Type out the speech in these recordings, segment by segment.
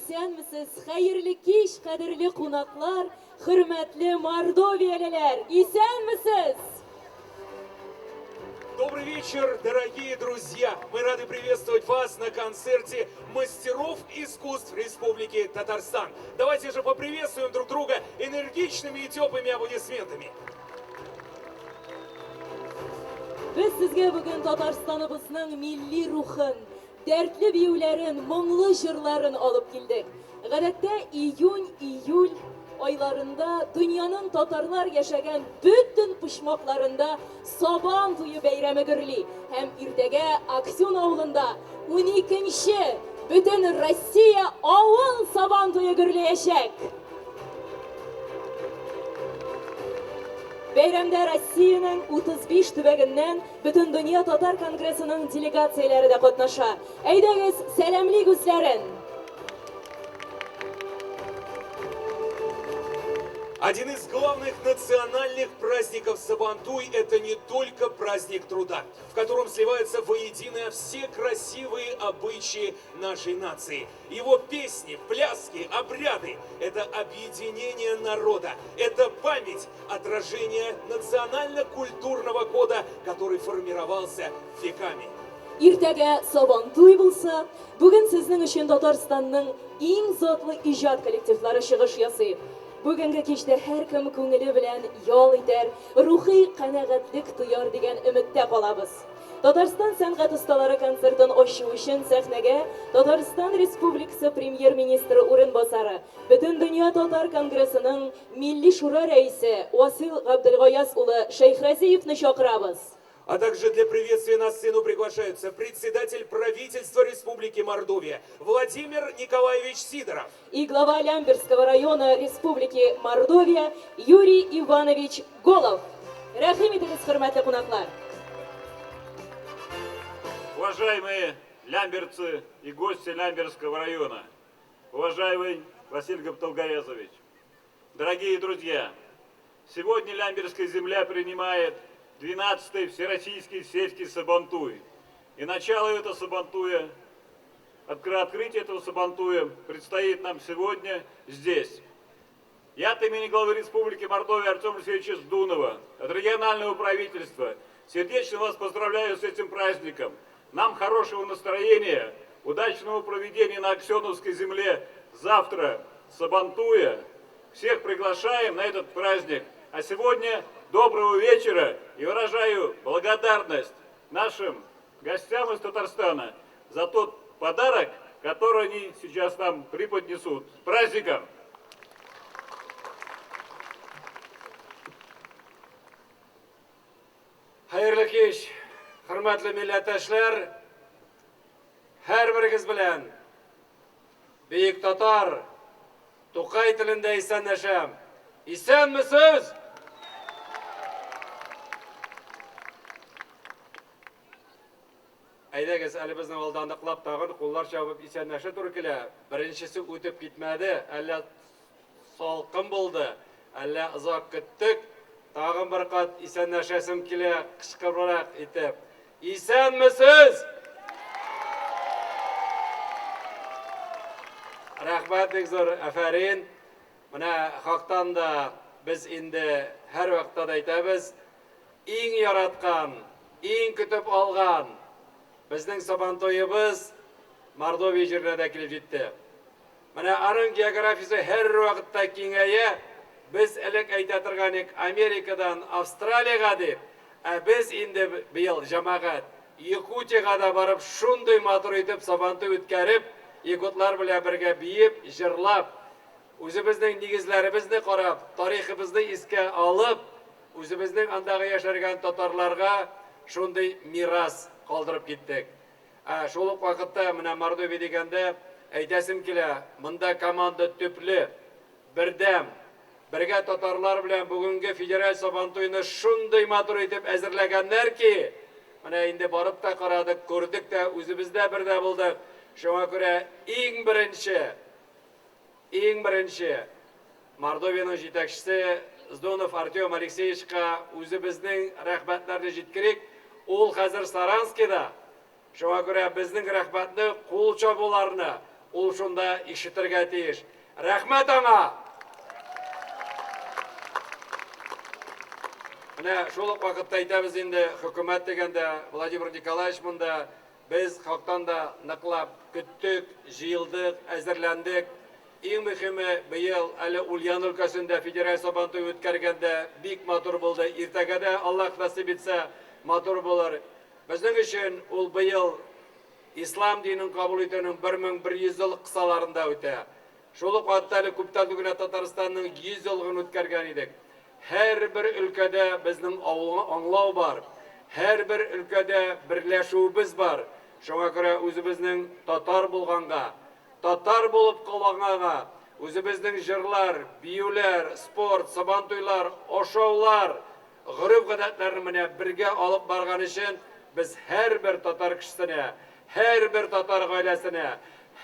исәнмесез, хәерле кич, кадерле кунаклар, хөрмәтле Мордовиялеләр, исәнмесез! Добрый вечер, дорогие друзья! Мы рады приветствовать вас на концерте мастеров искусств Республики Татарстан. Давайте же поприветствуем друг друга энергичными и теплыми аплодисментами. Biz sizge bugün Tatarstanımızın milli ruhun, dertli biyulerin, мұңлы jırların alıp geldik. Гадәттә июнь aylarında dünyanın Tatarlar yaşayan bütün pışmaklarında Saban tuyu beyremi görüli. Hem irtege Aksiyon avlunda 12. bütün Россия avul Saban tuyu görüleyecek. Бәйрәмдә Россиянең 35 төбәгеннән Бөтен дөнья Татар конгрессының делегацияләре дә катнаша. Әйдәгез, сәламлик үзләрен! Один из главных национальных праздников Сабантуй – это не только праздник труда, в котором сливаются воедино все красивые обычаи нашей нации. Его песни, пляски, обряды – это объединение народа, это память, отражение национально-культурного кода, который формировался веками. Иртәгә Сабантуй булса, бүген сезнең өчен Татарстанның иң затлы иҗат коллективлары чыгыш ясый. Бүгенге кичтә һәркем күңеле белән ял итәр, рухи канәгатьлек тояр дигән өметтә калабыз. Татарстан сәнгать осталары концертын ачу өчен сәхнәгә Татарстан Республикасы Премьер-министры урынбасары, Бөтен дөнья Татар конгрессының Милли шура рәисе Васил Габделгаяз улы Шәйхрәзиевне чакырабыз. А также для приветствия на сцену приглашаются председатель правительства Республики Мордовия Владимир Николаевич Сидоров и глава Лямберского района Республики Мордовия Юрий Иванович Голов. Рәхим итегез, хөрмәтле кунаклар! Уважаемые лямберцы и гости Лямберского района, уважаемый Василий Габделгаязович, дорогие друзья, сегодня Лямберская земля принимает 12-й Всероссийский сельский Сабантуй. И начало этого Сабантуя, открытие этого Сабантуя предстоит нам сегодня здесь. Я от имени главы Республики Мордовия Артема Алексеевича Сдунова, от регионального правительства, сердечно вас поздравляю с этим праздником. Нам хорошего настроения, удачного проведения на Аксеновской земле завтра Сабантуя. Всех приглашаем на этот праздник. А сегодня доброго вечера и выражаю благодарность нашим гостям из Татарстана за тот подарок, который они сейчас нам преподнесут. С праздником! Хәерле кич, хөрмәтле милләттәшләр, һәрберегез белән Бөек Татар Тукай телендә исәнләшәм. Исәнмесез? Әйдәгез, әле безнең алдан ныклап тагын куллар чабып исәнләшә туры килә. Беренчесе үтеп китмәде, әллә салкын булды, әллә озак көттек. Тагын бер кат исәнләшәсем килә, кычкырырак итеп. Исәнмесез? Рәхмәт бик зур, афәрин. Менә хактан да без инде һәр вакытта да әйтәбез, иң яраткан, иң көтеп алган безнең Сабантуебыз Мордовия җиренә дә килеп җитте. Менә аның географиясе һәр вакытта киңәя. Без элек әйтә торганык Америкадан Австралиягә дип, ә без инде быел җәмәгать Якутиягә да барып шундый матур итеп Сабантуй үткәреп, якутлар белән бергә биеп, җырлап, үзебезнең нигезләребезне карап, тарихыбызны искә алып, үзебезнең андагы яшәргән татарларга шундый мирас калдырып киттек. Шул ук вакытта менә Мордовия дигәндә әйтәсем килә, монда команда төпле, бердәм, бергә татарлар белән бүгенге федераль Сабантуйны шундый матур итеп әзерләгәннәр ки, менә инде барып та карадык, күрдек тә, үзебездә бердә булдык. Шуңа күрә иң беренче Мордовияның җитәкчесе Сдунов Артем Алексеевичка үзебезнең рәхмәтләрне җиткерик. Ул хәзер Саранскида. Шуңа күрә безнең рәхмәтне, кул чабуларны ул шунда ишетергә тиеш. Рәхмәт аңа! Менә шул ук вакытта әйтәбез инде, хөкүмәт дигәндә Владимир Николаевич монда без халыктан да ныклап көттек, җыелдык, әзерләндек. Иң мөһиме быел әле Ульян өлкәсендә федераль Сабантуй үткәргәндә бик матур булды. Иртәгә дә Аллаһ насыйп итсә матур булыр. Безнең өчен ул быел ислам динен кабул итүнең 1100 ел кысаларында үтә. Шул ук вакытта әле күптән түгел Татарстанның 100 елын үткәргән идек. Һәр бер өлкәдә безнең аңлау бар. Һәр бер өлкәдә берләшүебез бар. Шуңа күрә үзебезнең татар булганга, татар булып калганга, үзебезнең җырлар, биюләр, спорт, сабантуйлар, ашаулар, гореф-гадәтләрне менә бергә алып барган өчен без һәр бер татар кешесенә, һәр бер татар гаиләсенә,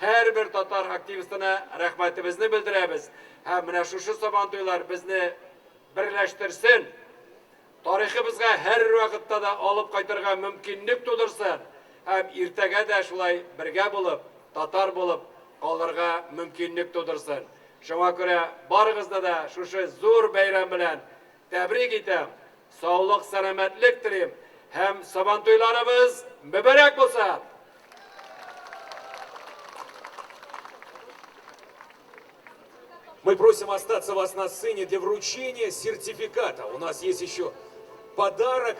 һәр бер татар активистына рәхмәтебезне белдерәбез. Һәм менә шушы сабантуйлар безне берләштерсен, тарихыбызга һәр вакытта да алып кайтырга мөмкинлек тудырсын. Һәм иртәгә дә шулай бергә булып, татар булып калырга мөмкинлек тудырсын. Шуңа күрә барыгызны да шушы зур бәйрәм белән тәбрик итәм. Саулык, сәламәтлек телим. Һәм сабантуйларыбыз мөбарәк булсын. Мы просим остаться вас на сцене для вручения сертификата. У нас есть еще подарок.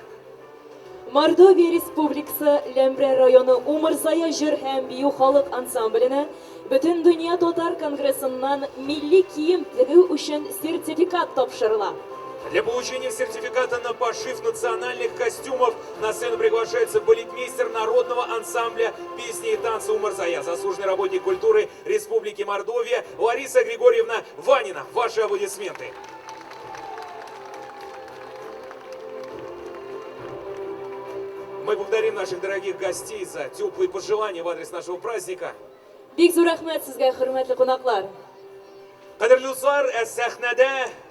Мордовия Республикасы Лембре районы Умырзая җыр һәм бию халык ансамбленә Бөтен дөнья татар конгрессыннан милли кием тегү өчен сертификат тапшырыла. Для получения сертификата на пошив национальных костюмов на сцену приглашается балетмейстер народного ансамбля песни и танца Умырзая, заслуженный работник культуры Республики Мордовия Лариса Григорьевна Ванина. Ваши аплодисменты. Мы благодарим наших дорогих гостей за теплые пожелания в адрес нашего праздника. Бик зур рәхмәт сезгә, хөрмәтле кунаклар. Кадерле дуслар, сәхнәдә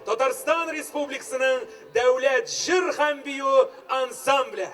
Татарстан Республикасының дәүләт җыр һәм бию ансамбле.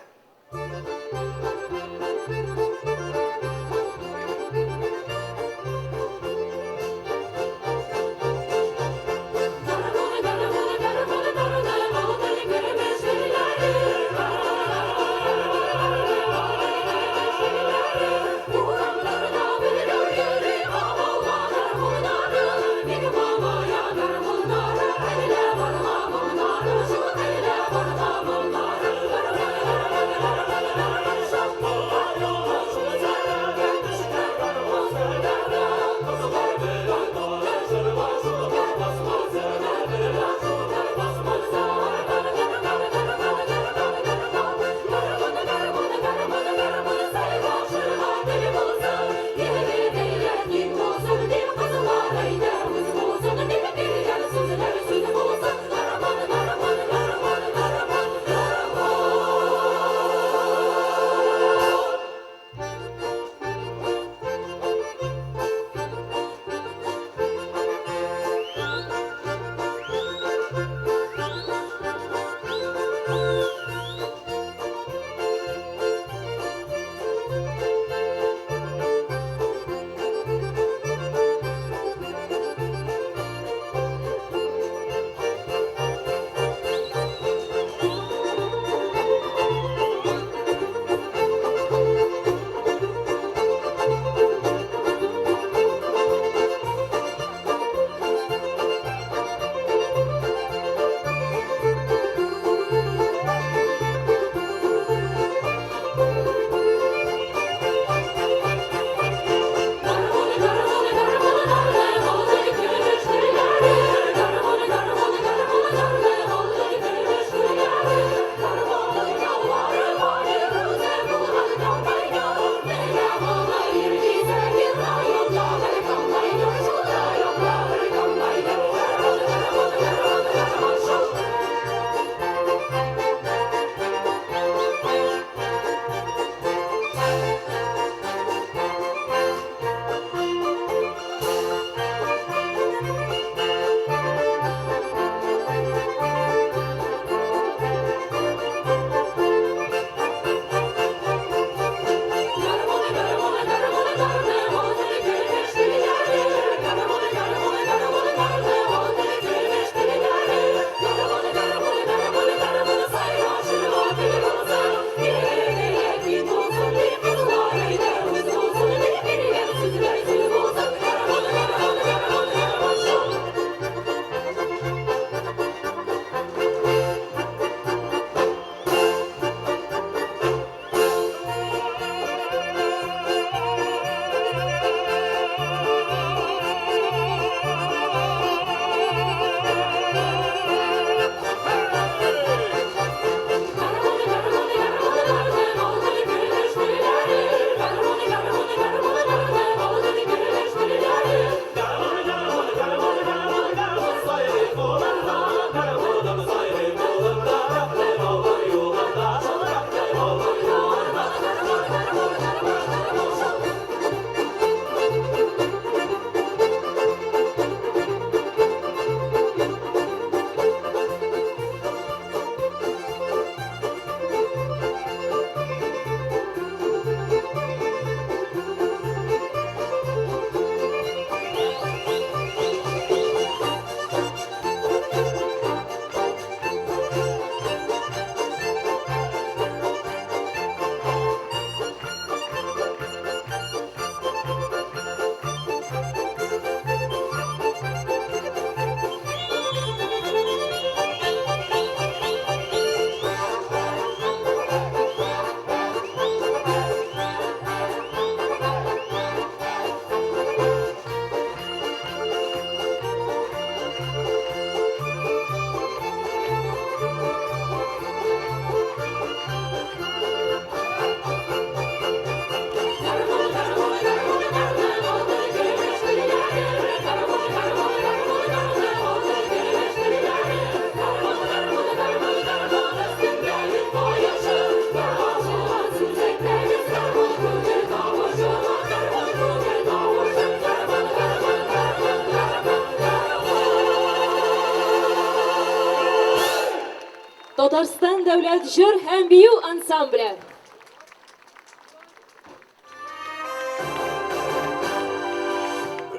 Татарстан дәүләт җыр һәм бию ансамбле.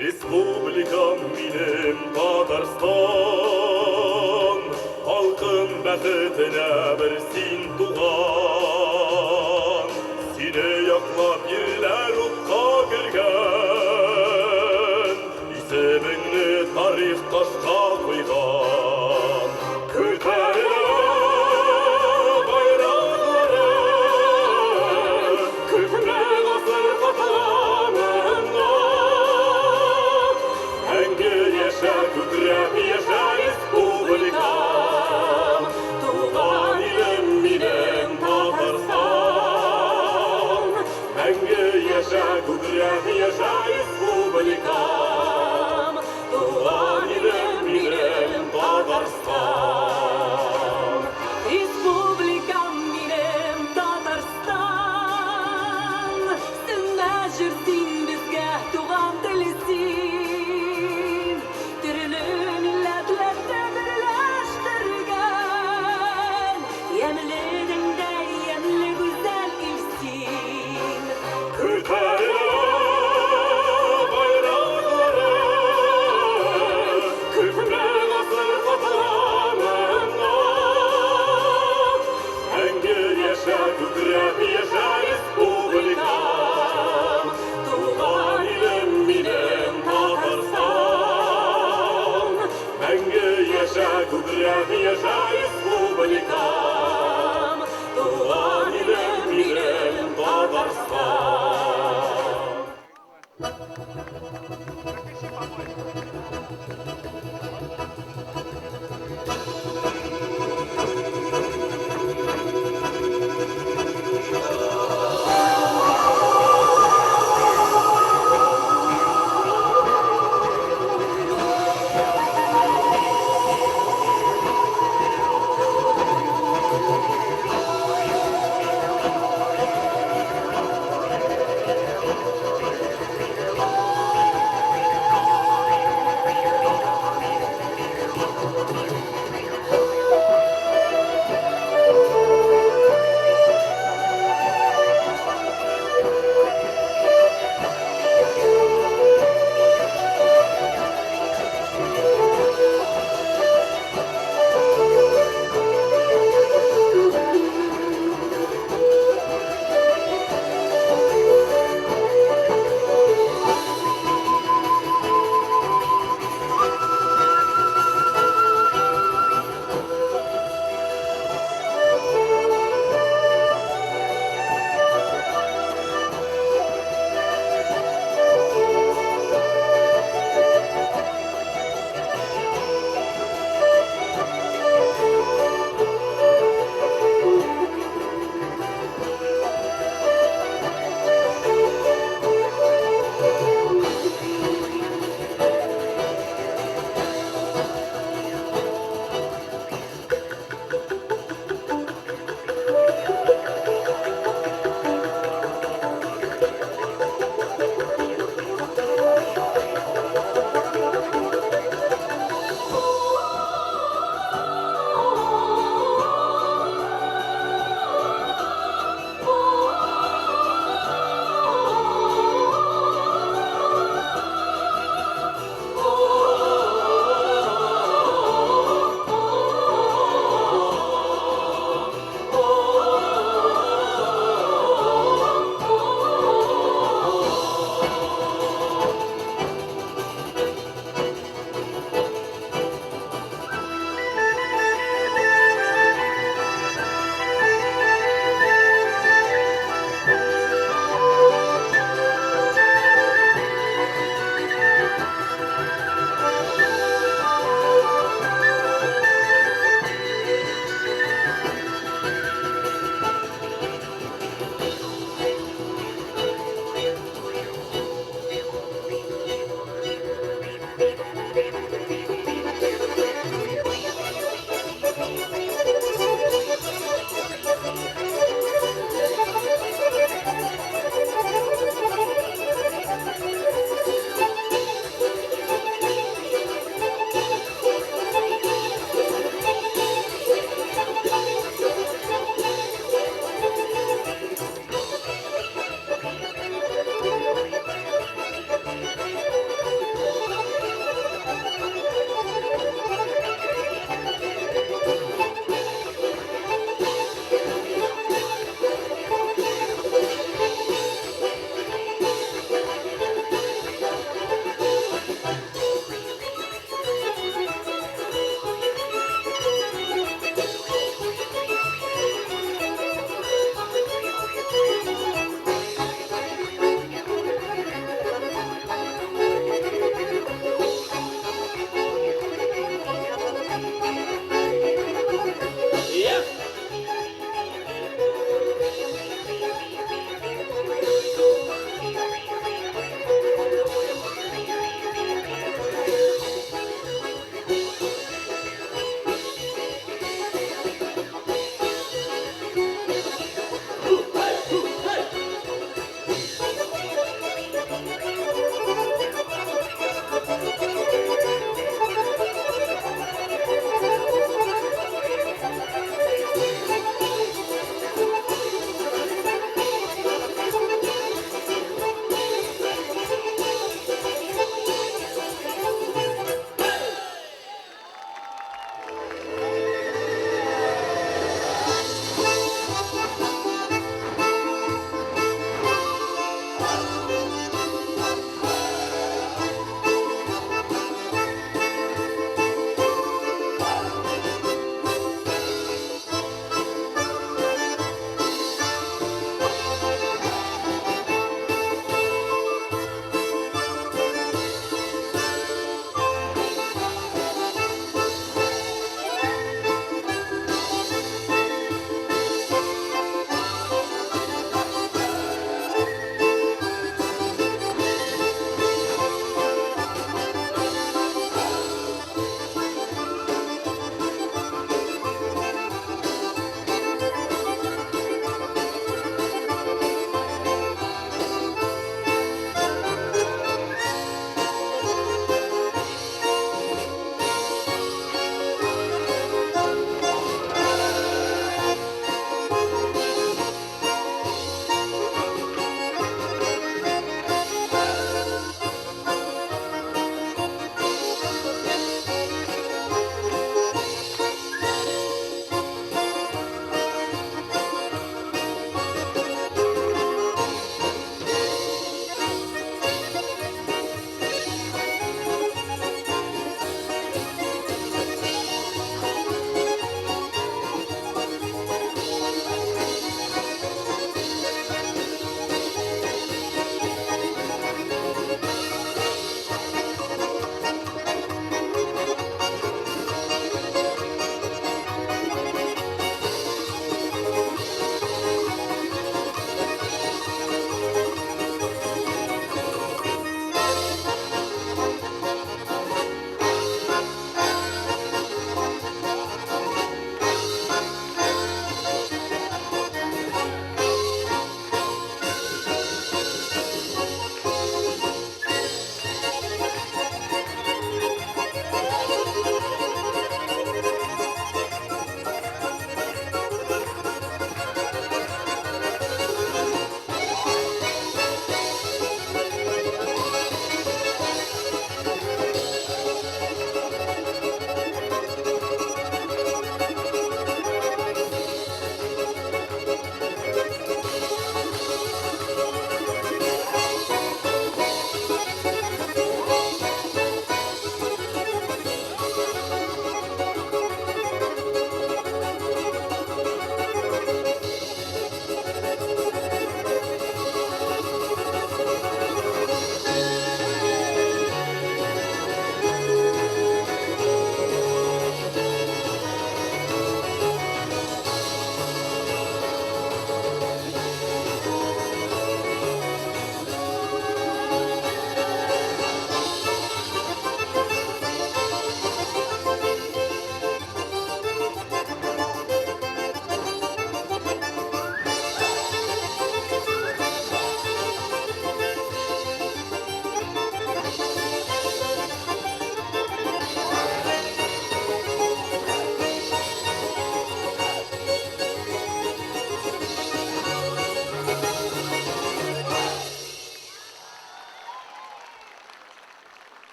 Республикам минем Татарстан, халкым бәхетенә бер син туган. Сине яклап ерләр утка кергән, исемеңне тарих ташка куйган. Күтәрелә байраклары, күпме гасыр катламыннан. Мәңге яшә, күкрәп яшә республикам, туган илем минем Татарстан. Мәңге яшә, күкрәп яшә республикам, туган илем минем Татарстан. Республикам минем Татарстан, сөннә җырсин безгә туган телесин. Төрле милләтләрдә берләштергән, ямьле деңдә ямьле гүзәл илсин. Күтәрелә байраклары, күпме гасыр катламыннан. Мәңге яшә, күкрәп яшә республикам, туган илем минем Татарстан. Мәңге яшә, күкрәп яшә республикам, туган илем минем Татарстан.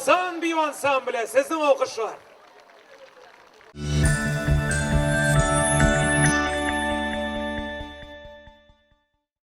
Рамазан бию ансамблі, сіздің оқушылар.